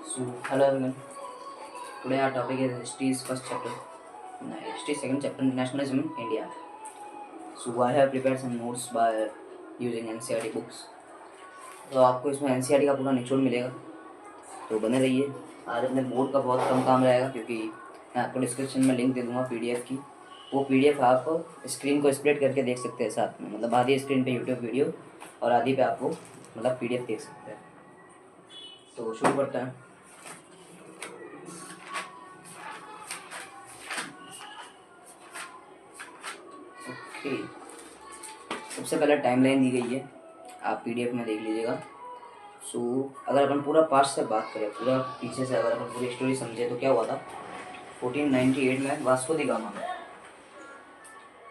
So, hello everyone. Today our topic is history's first chapter, history second chapter, nationalism in India. So, I have prepared some notes by using NCERT books. तो आपको इसमें NCERT का पूरा निचोड़ मिलेगा, तो बने रहिए। आज अपने बोर्ड का बहुत कम काम रहेगा क्योंकि मैं आपको डिस्क्रिप्शन में लिंक दे दूँगा PDF की। वो PDF आप स्क्रीन को स्प्लिट करके देख सकते हैं साथ में, मतलब आधी स्क्रीन पे यूट्यूब वीडियो और आधी पे आपको मतलब PDF देख सकते हैं। तो शुरू करते हैं। ओके, सबसे पहले टाइमलाइन दी गई है, आप PDF में देख लीजिएगा। सो अगर अपन पूरा पास्ट से बात करें, पूरा पीछे से अगर अपन पूरी स्टोरी समझे तो क्या हुआ था। 1498 में वास्को दी गामा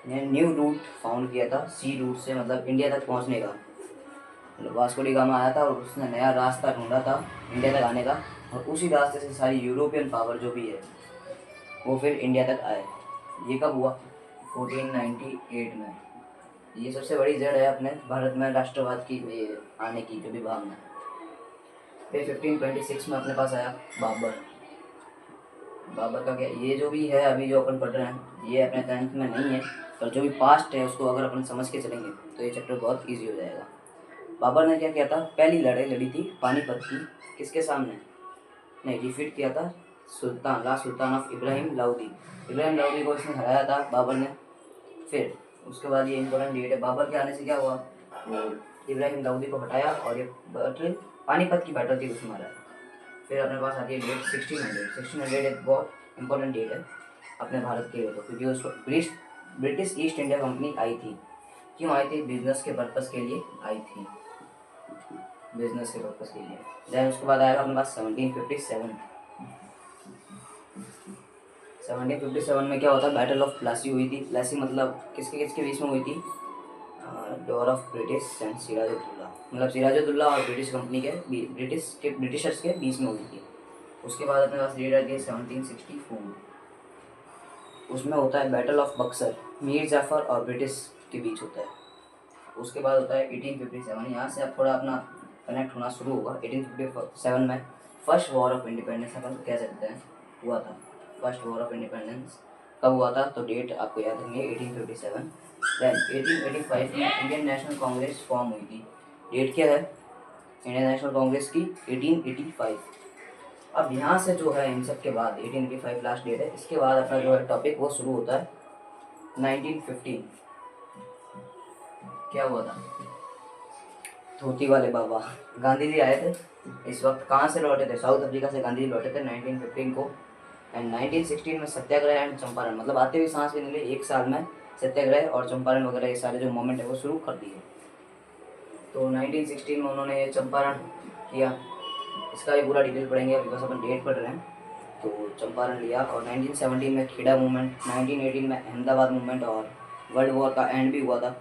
ने न्यू रूट फाउंड किया था, सी रूट से मतलब इंडिया तक पहुंचने का। मतलब वास्को डी गामा आया था और उसने नया रास्ता ढूंढा था इंडिया तक आने का, और उसी रास्ते से सारी यूरोपियन पावर जो भी है वो फिर इंडिया तक आए। ये कब हुआ? 1498 में। ये सबसे बड़ी जड़ है अपने भारत में राष्ट्रवाद की आने की जो भी भावना है। फिर 1526 में अपने पास आया बाबर। बाबर का क्या, ये जो भी है अभी जो अपन पढ़ रहे हैं ये अपने 10th में नहीं है, पर जो भी पास्ट है उसको अगर अपन समझ के चलेंगे तो ये चैप्टर बहुत इजी हो जाएगा। बाबर ने क्या किया था, पहली लड़ाई लड़ी थी पानीपत की। किसके सामने? नहीं, डिफीट किया था सुल्तान ऑफ इब्राहिम लोदी। इब्राहिम लोदी को इसने हराया था बाबर ने। फिर उसके बाद ये इंपॉर्टेंट डेट है, बाबर के आने से क्या हुआ, इब्राहिम लोदी को हटाया और ये बैटल पानीपत की बैटल थी उसमें मारा। फिर अपने पास आती है डेट 1600 एक बहुत इंपॉर्टेंट डेट है अपने भारत के लिए, तो क्योंकि उस वक्त ब्रिटिश ईस्ट इंडिया कंपनी आई थी। क्यों आई थी? बिजनेस के पर्पज़ के लिए आई थी, बिजनेस के पर्पज़ के लिए। देन उसके बाद आएगा अपने पास 1757। 1757 में क्या होता है, बैटल ऑफ प्लासी हुई थी। प्लासी मतलब किसके बीच में हुई थी? Dar of British and Siraj-ud-Daulah, मतलब सिराजुद्दौला और ब्रिटिश कंपनी के ब्रिटिशर्स के बीच में हुई थी। उसके बाद अपने पास डेट आती है 1764। उसमें होता है बैटल ऑफ बक्सर, मीर जाफर और ब्रिटिश के बीच होता है। उसके बाद होता है 1857। यहाँ से आप थोड़ा अपना कनेक्ट होना शुरू होगा। 1857 में फर्स्ट वॉर ऑफ इंडिपेंडेंस अपन कह सकते हैं हुआ था। फर्स्ट वॉर ऑफ इंडिपेंडेंस कब हुआ था, तो डेट आपको याद रखनी है 1857। देन 1885 में इंडियन नेशनल कांग्रेस फॉर्म हुई थी। डेट क्या है इंडियन नेशनल कांग्रेस की? 1885। अब यहाँ से जो है इन सब के बाद 1885 लास्ट डेट है। इसके बाद अपना जो है टॉपिक वो शुरू होता है 1915। क्या हुआ था? धोती वाले बाबा गांधी जी आए थे। इस वक्त कहाँ से लौटे थे? साउथ अफ्रीका से गांधी जी लौटे थे 1915 को। एंड 1916 में सत्याग्रह एंड चंपारण, मतलब आते हुए सांस भी नहीं ली, एक साल में सत्याग्रह और चंपारण वगैरह ये सारे जो मोमेंट है वो शुरू कर दिए। तो 1916 में उन्होंने ये चंपारण किया, इसका भी पूरा डिटेल पढ़ेंगे बिकॉज अपन डेट पढ़ रहे हैं। तो चंपारण लिया, और 1917 में खेड़ा मूवमेंट, 1918 में अहमदाबाद मूवमेंट, और वर्ल्ड वॉर का एंड भी हुआ था।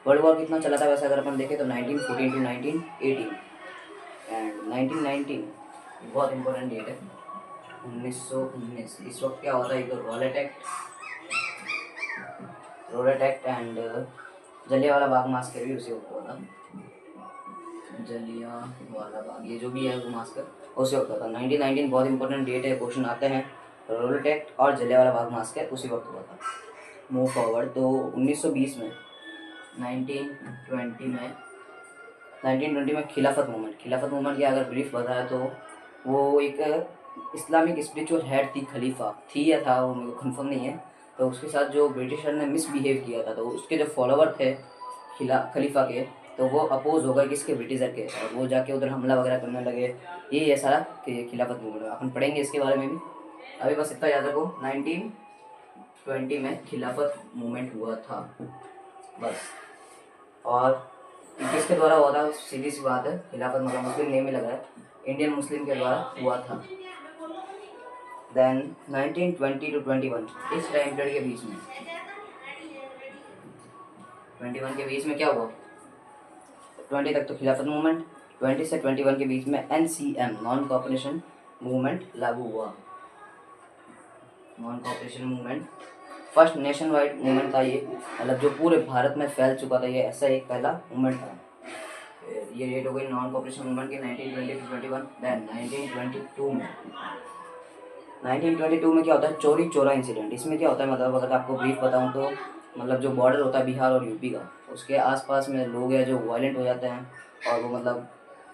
वर्ल्ड वॉर कितना चला था वैसे अगर अपन देखें तो 1914 टू 1918। एंड 1919 बहुत इंपॉर्टेंट डेट है, 1919। इस वक्त क्या होता है, एक तो Rowlatt act and Jallianwala Bagh massacre भी उसी वक्त हुआ था। जलियांवाला बाग ये जो भी है वो मास्कर उसी वक्त हुआ था। 1919 बहुत इंपॉर्टेंट डेट है, क्वेश्चन आते हैं। रोलेट एक्ट और जलियांवाला बाग मास्कर उसी वक्त हुआ था। मूव फॉरवर्ड तो 1920 में 1920 में खिलाफत मूवमेंट की अगर ब्रीफ बताया तो वो एक इस्लामिक स्पिरिचुअल हेड थी, खलीफा थी या था वो मेरे को कंफर्म नहीं है। तो उसके साथ जो ब्रिटिशर ने मिसबिहेव किया था, तो उसके जो फॉलोवर थे खलीफा के, तो वो अपोज हो गए किसके? ब्रिटिशर के, और वो जाके उधर हमला वगैरह करने लगे। ये है सारा कि खिलाफत मूवमेंट अपन पढ़ेंगे इसके बारे में भी। अभी बस इतना याद रखो, 1920 में खिलाफत मूवमेंट हुआ था बस। और किसके द्वारा हुआ था? सीधी सी बात है, खिलाफत मतलब मुस्लिम नेम ही लगा है, इंडियन मुस्लिम के द्वारा हुआ था। देन 1920 टू 21 इस टाइम पीरियड के बीच में 21 के बीच में क्या हुआ? 20 तक तो खिलाफत मूवमेंट, 20 से 21 के बीच में NCM नॉन कॉपरेशन मूवमेंट लागू हुआ। Non cooperation movement first nation wide movement था ये, मतलब जो पूरे भारत में फैल चुका था, ये ऐसा एक पहला मूवमेंट था। ये डेट हो गई नॉन कॉपरेशन मूवमेंट की 1920 to 21। देन 1922 में क्या होता है, चोरी चोरा इंसिडेंट। इसमें क्या होता है, मतलब अगर आपको ब्रीफ बताऊं तो मतलब जो बॉर्डर होता है बिहार और यूपी का, उसके आसपास में लोग हैं जो वायलेंट हो जाते हैं, और वो मतलब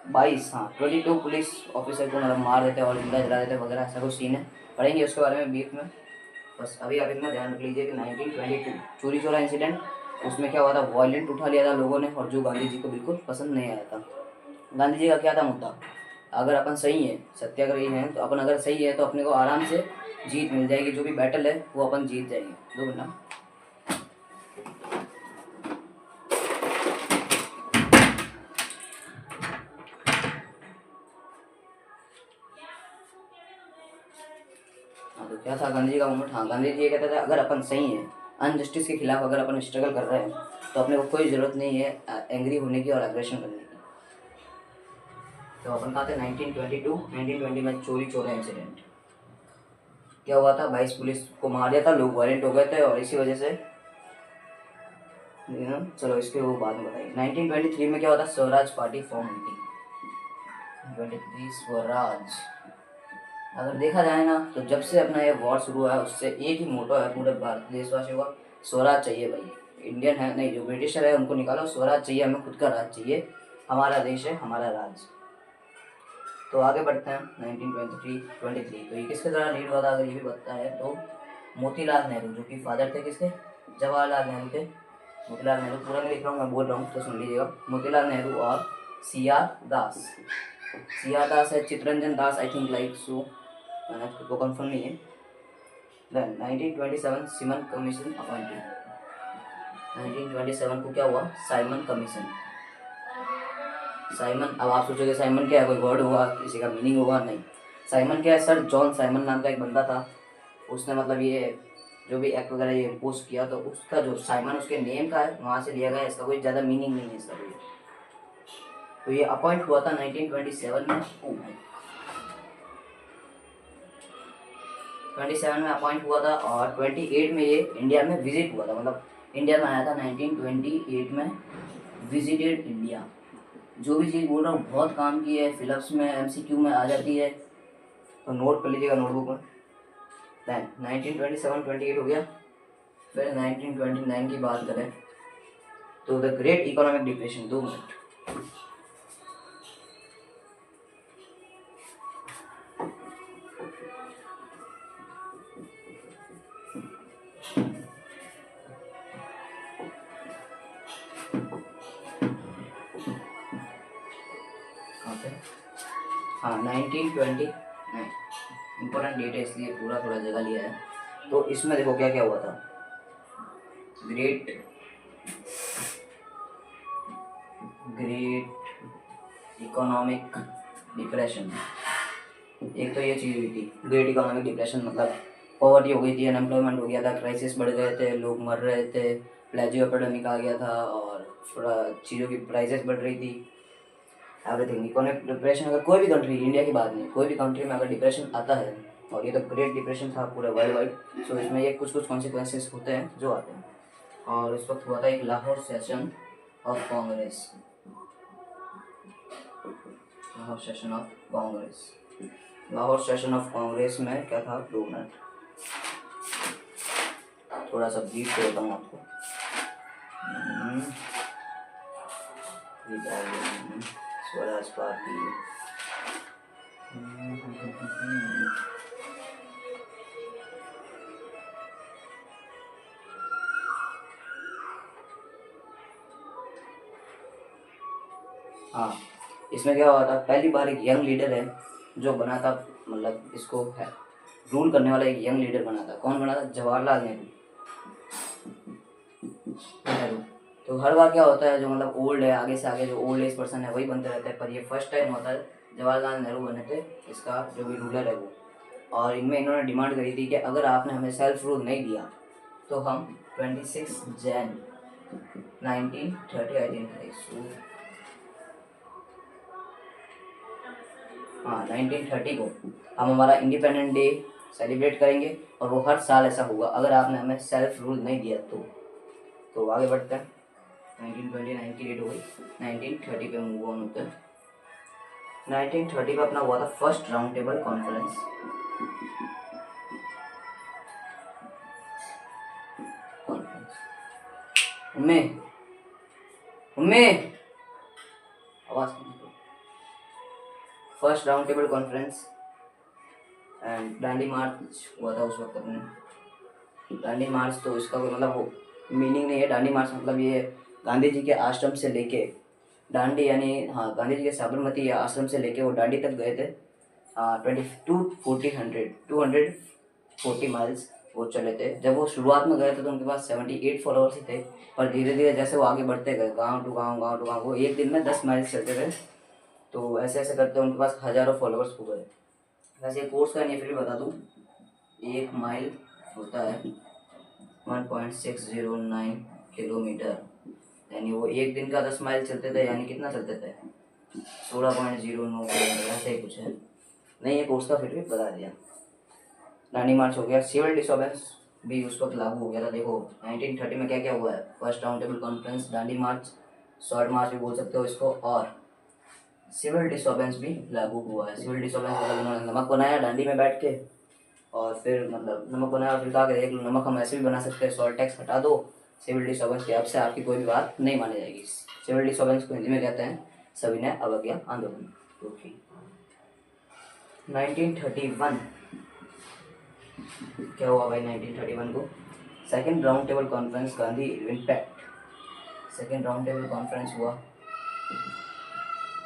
22 पुलिस ऑफिसर को मतलब मार देते हैं और जिंदा जला देते हैं वगैरह, ऐसा कुछ सीन है। पढ़ेंगे उसके बारे में ब्रीफ में। बस अभी आप इतना ध्यान रख लीजिए कि 1922 चोरी चोरा इंसिडेंट, उसमें क्या हुआ था, वायलेंट उठा लिया था लोगों ने, और जो गांधी जी को बिल्कुल पसंद नहीं आया था। गांधी जी का क्या था मुद्दा, अगर अपन सही है, सत्याग्रही हैं, तो अपन अगर सही है तो अपने को आराम से जीत मिल जाएगी, जो भी बैटल है वो अपन जीत जाएंगे। दो मिनट। हाँ, तो क्या था गांधी जी का मूवमेंट। हाँ, गांधी जी ये कहते थे अगर अपन सही है, अनजस्टिस के खिलाफ अगर अपन स्ट्रगल कर रहे हैं, तो अपने को कोई ज़रूरत नहीं है एंग्री होने की और एग्रेशन करने की। तो अपन कहा थे 1920 में चोरी चोरा इंसिडेंट क्या हुआ था, 22 पुलिस को मार दिया था, लोग वायलेंट हो गए थे, और इसी वजह से चलो इसके वो बाद में बताइए। 1923 में क्या होता है, स्वराज पार्टी फॉर्म हुई थी। 23 स्वराज, अगर देखा जाए ना तो जब से अपना ये वॉर शुरू हुआ है उससे एक ही मोटो है पूरे भारत देशवासियों का, स्वराज चाहिए भाई। इंडियन है नहीं, जो ब्रिटिशर है उनको निकालो, स्वराज चाहिए हमें, खुद का राज चाहिए, हमारा देश है हमारा राज। तो आगे बढ़ते हैं 1923। तो ये किसके द्वारा लीड हुआ था, अगर ये भी बताता है तो मोतीलाल नेहरू, जो कि फादर थे किसके, जवाहरलाल नेहरू के। मोतीलाल नेहरू, पूरा नहीं लिख रहा हूँ मैं, बोल रहा हूँ तो सुन लीजिएगा। मोतीलाल नेहरू और CR दास, CR दास है, Chittaranjan Das I think like so, मैंने उसको कंफर्म नहीं है। Then 1927 सिमन commission appointed. 1927 को क्या हुआ, साइमन कमीशन। साइमन, अब आप सोचोगे साइमन क्या है, कोई वर्ड होगा, किसी का मीनिंग होगा, नहीं। साइमन क्या है, सर जॉन साइमन नाम का एक बंदा था, उसने मतलब ये जो भी एक्ट वगैरह ये इम्पोज किया, तो उसका जो साइमन उसके नेम का है वहाँ से लिया गया, इसका कोई ज़्यादा मीनिंग नहीं है इसका कोई। तो ये अपॉइंट हुआ था 1927 में, 27 में अपॉइंट हुआ था, और 28 में ये इंडिया में विजिट हुआ था, मतलब इंडिया में आया था 1928 में, विजिटेड इंडिया। जो भी चीज़ बोल रहा हूँ बहुत काम की है, फिलअप्स में MCQ में आ जाती है, तो नोट कर लीजिएगा नोटबुक में। दैन 1927-28 हो गया। फिर 1929 की बात करें तो the great economic depression. 2 minute. हाँ 1920 इम्पोर्टेंट डेट है इसलिए पूरा थोड़ा जगह लिया है। तो इसमें देखो क्या क्या हुआ था, ग्रेट इकोनॉमिक डिप्रेशन। एक तो ये चीज़ हुई थी ग्रेट इकोनॉमिक डिप्रेशन, मतलब पॉवर्टी हो गई थी, अनएम्प्लॉयमेंट हो गया था, क्राइसिस बढ़ गए थे, लोग मर रहे थे, प्लेजियो एपिडेमिक आ गया था, और थोड़ा चीज़ों की प्राइसेस बढ़ रही थी, एवरीथिंग। इकोनॉमिक डिप्रेशन अगर कोई भी कंट्री, इंडिया की बात नहीं, कोई भी कंट्री में अगर डिप्रेशन आता है, और ये तो ग्रेट डिप्रेशन था पूरे वर्ल्ड वाइड, सो इसमें ये कुछ कुछ कॉन्सिक्वेंसेस होते हैं जो आते हैं। और इस वक्त हुआ था एक Lahore session of Congress. Lahore session of Congress, Lahore session of Congress में क्या था, 2 मिनट, थोड़ा सा ब्रीफ देता हूँ आपको। स्वराज पार्टी, हाँ इसमें क्या हुआ था, पहली बार एक यंग लीडर है जो बना था, मतलब इसको है रूल करने वाला एक यंग लीडर बना था। कौन बना था, जवाहरलाल नेहरू। तो हर बार क्या होता है, जो मतलब ओल्ड है, आगे से आगे जो ओल्ड एज पर्सन है वही बनते रहते हैं, पर ये फर्स्ट टाइम होता है जवाहरलाल नेहरू बने थे इसका जो भी रूलर है वो। और इनमें इन्होंने डिमांड करी थी कि अगर आपने हमें सेल्फ रूल नहीं दिया तो हम 26 जैन 1930 आई थिंक, हाँ 1930 को हम हमारा इंडिपेंडेंट डे सेलिब्रेट करेंगे, और वो हर साल ऐसा होगा अगर आपने हमें सेल्फ रूल नहीं दिया तो आगे बढ़ते हैं। 1929 की डेट हो गई, 1930 पे मूव ऑन होता है। 1930 पे अपना हुआ था फर्स्ट राउंड टेबल कॉन्फ्रेंस। उम्मे उम्मे आवाज first round table conference and Dandi march हुआ था उस वक्त अपने। दांडी मार्च तो इसका कोई मतलब वो मीनिंग नहीं है। दांडी मार्च मतलब ये गांधी जी के आश्रम से लेके दांडी यानी हाँ गांधी जी के साबरमती आश्रम से लेके वो दांडी तक गए थे। 240 माइल्स वो चले थे। जब वो शुरुआत में गए थे तो उनके पास 78 फॉलोअर्स ही थे, पर धीरे धीरे जैसे वो आगे बढ़ते गए गांव टू गांव, वो एक दिन में 10 माइल्स चलते थे। तो ऐसे ऐसे करते उनके पास हज़ारों फॉलोअर्स हो गए। वैसे कोर्स का नहीं फिर भी बता दूँ, 1 माइल होता है 1.609 किलोमीटर, यानी वो एक दिन का 10 माइल चलते थे, यानी कितना चलते थे 16.09 किलोमीटर, ऐसे ही कुछ है। नहीं ये कोर्स का फिर भी बता दिया। दांडी मार्च हो गया। सिविल डिसऑर्डरेंस भी उस वक्त लागू हो गया था। देखो 1930 में क्या क्या हुआ है, first round table conference, Dandi march, short march भी बोल सकते हो इसको, और सिविल डिसऑर्डरेंस भी लागू हुआ है। सिविल डिसऑर्डरेंस मतलब उन्होंने नमक बनाया दांडी में बैठ के, और फिर मतलब नमक बनाया फिर कहा कि देख लो नमक हम ऐसे भी बना सकते हैं, सॉल्ट टैक्स हटा दो, सिविल डिसऑर्डरेंस के अब से आपकी कोई भी बात नहीं मानी जाएगी। सिविल डिसऑर्डरेंस को हिंदी में कहते हैं सविनय अवज्ञा आंदोलन। ओके 1931 क्या हुआ भाई 1931 को, second round table conference Gandhi Irwin pact. Second round table conference हुआ,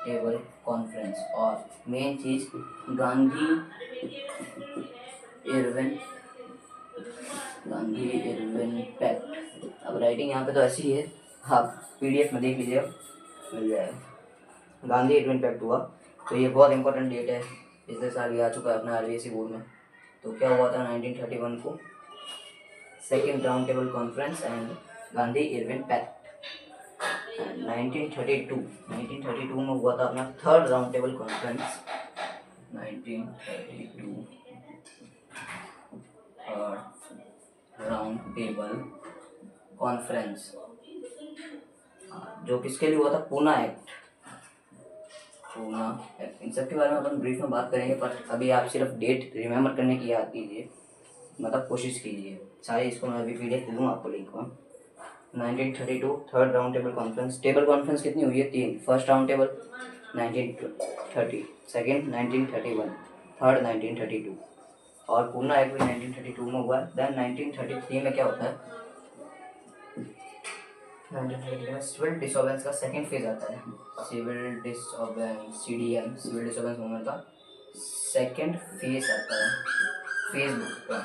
टेबल कॉन्फ्रेंस, और मेन चीज गांधी इरविन पैक्ट। अब राइटिंग यहाँ पे तो ऐसी ही है, आप पीडीएफ में देख लीजिए मिल जाएगा। गांधी इरविन पैक्ट हुआ, तो ये बहुत इंपॉर्टेंट डेट है, पिछले साल भी आ चुका है अपना आरबीएसई बोर्ड में। तो क्या हुआ था 1931 को, second round table conference and Gandhi Irwin pact. 1932 में हुआ था अपना third round table conference. 1932 round table conference, जो किसके लिए हुआ था, पूना एक्ट। इन सब के बारे में अपन ब्रीफ में बात करेंगे, पर अभी आप सिर्फ डेट रिमेम्बर करने की याद कीजिए, मतलब कोशिश कीजिए सारे। इसको मैं अभी पीडीएफ दे दूँगा आपको लिंक में। 1932 third round table conference. Table conference कितनी हुई है, 3। First round table 1930, second 1931, third 1932, और पूना एक्ट भी 1932 में हुआ है। देन 1933 में क्या होता है, 1933 में सिविल डिसऑर्डरेंस का सेकेंड फेज आता है। Civil डिसऑर्डरेंस CDM, civil disobedience movement का सेकेंड फेज आता है, फेज का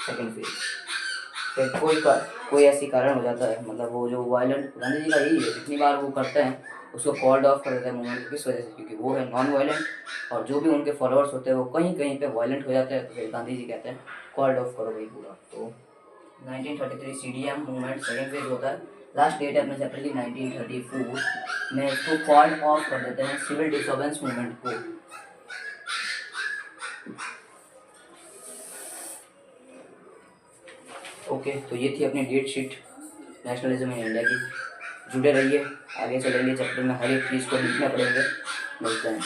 सेकेंड फेज। फिर कोई ऐसी कारण हो जाता है, मतलब वो जो वायलेंट, गांधी जी का यही है, जितनी बार वो करते हैं उसको कॉल्ड ऑफ कर देते हैं मूवमेंट। किस वजह से, क्योंकि वो है नॉन वायलेंट, और जो भी उनके फॉलोअर्स होते हैं वो कहीं कहीं पे वायलेंट हो जाते हैं, तो फिर गांधी जी कहते हैं कॉल्ड ऑफ करो भाई पूरा। तो 1933 CDM मूवमेंट सेकेंड फेज होता है। लास्ट डेट है अपने सेपरेटली 1934 में इसको कॉल्ड ऑफ कर देते हैं सिविल डिसऑर्डरेंस मूवमेंट को। ओके तो ये थी अपनी date sheet nationalism in India की। जुड़े रहिए, आगे चलेंगे चैप्टर में, हर एक चीज़ को लिखना पड़ेंगे। मिलते हैं।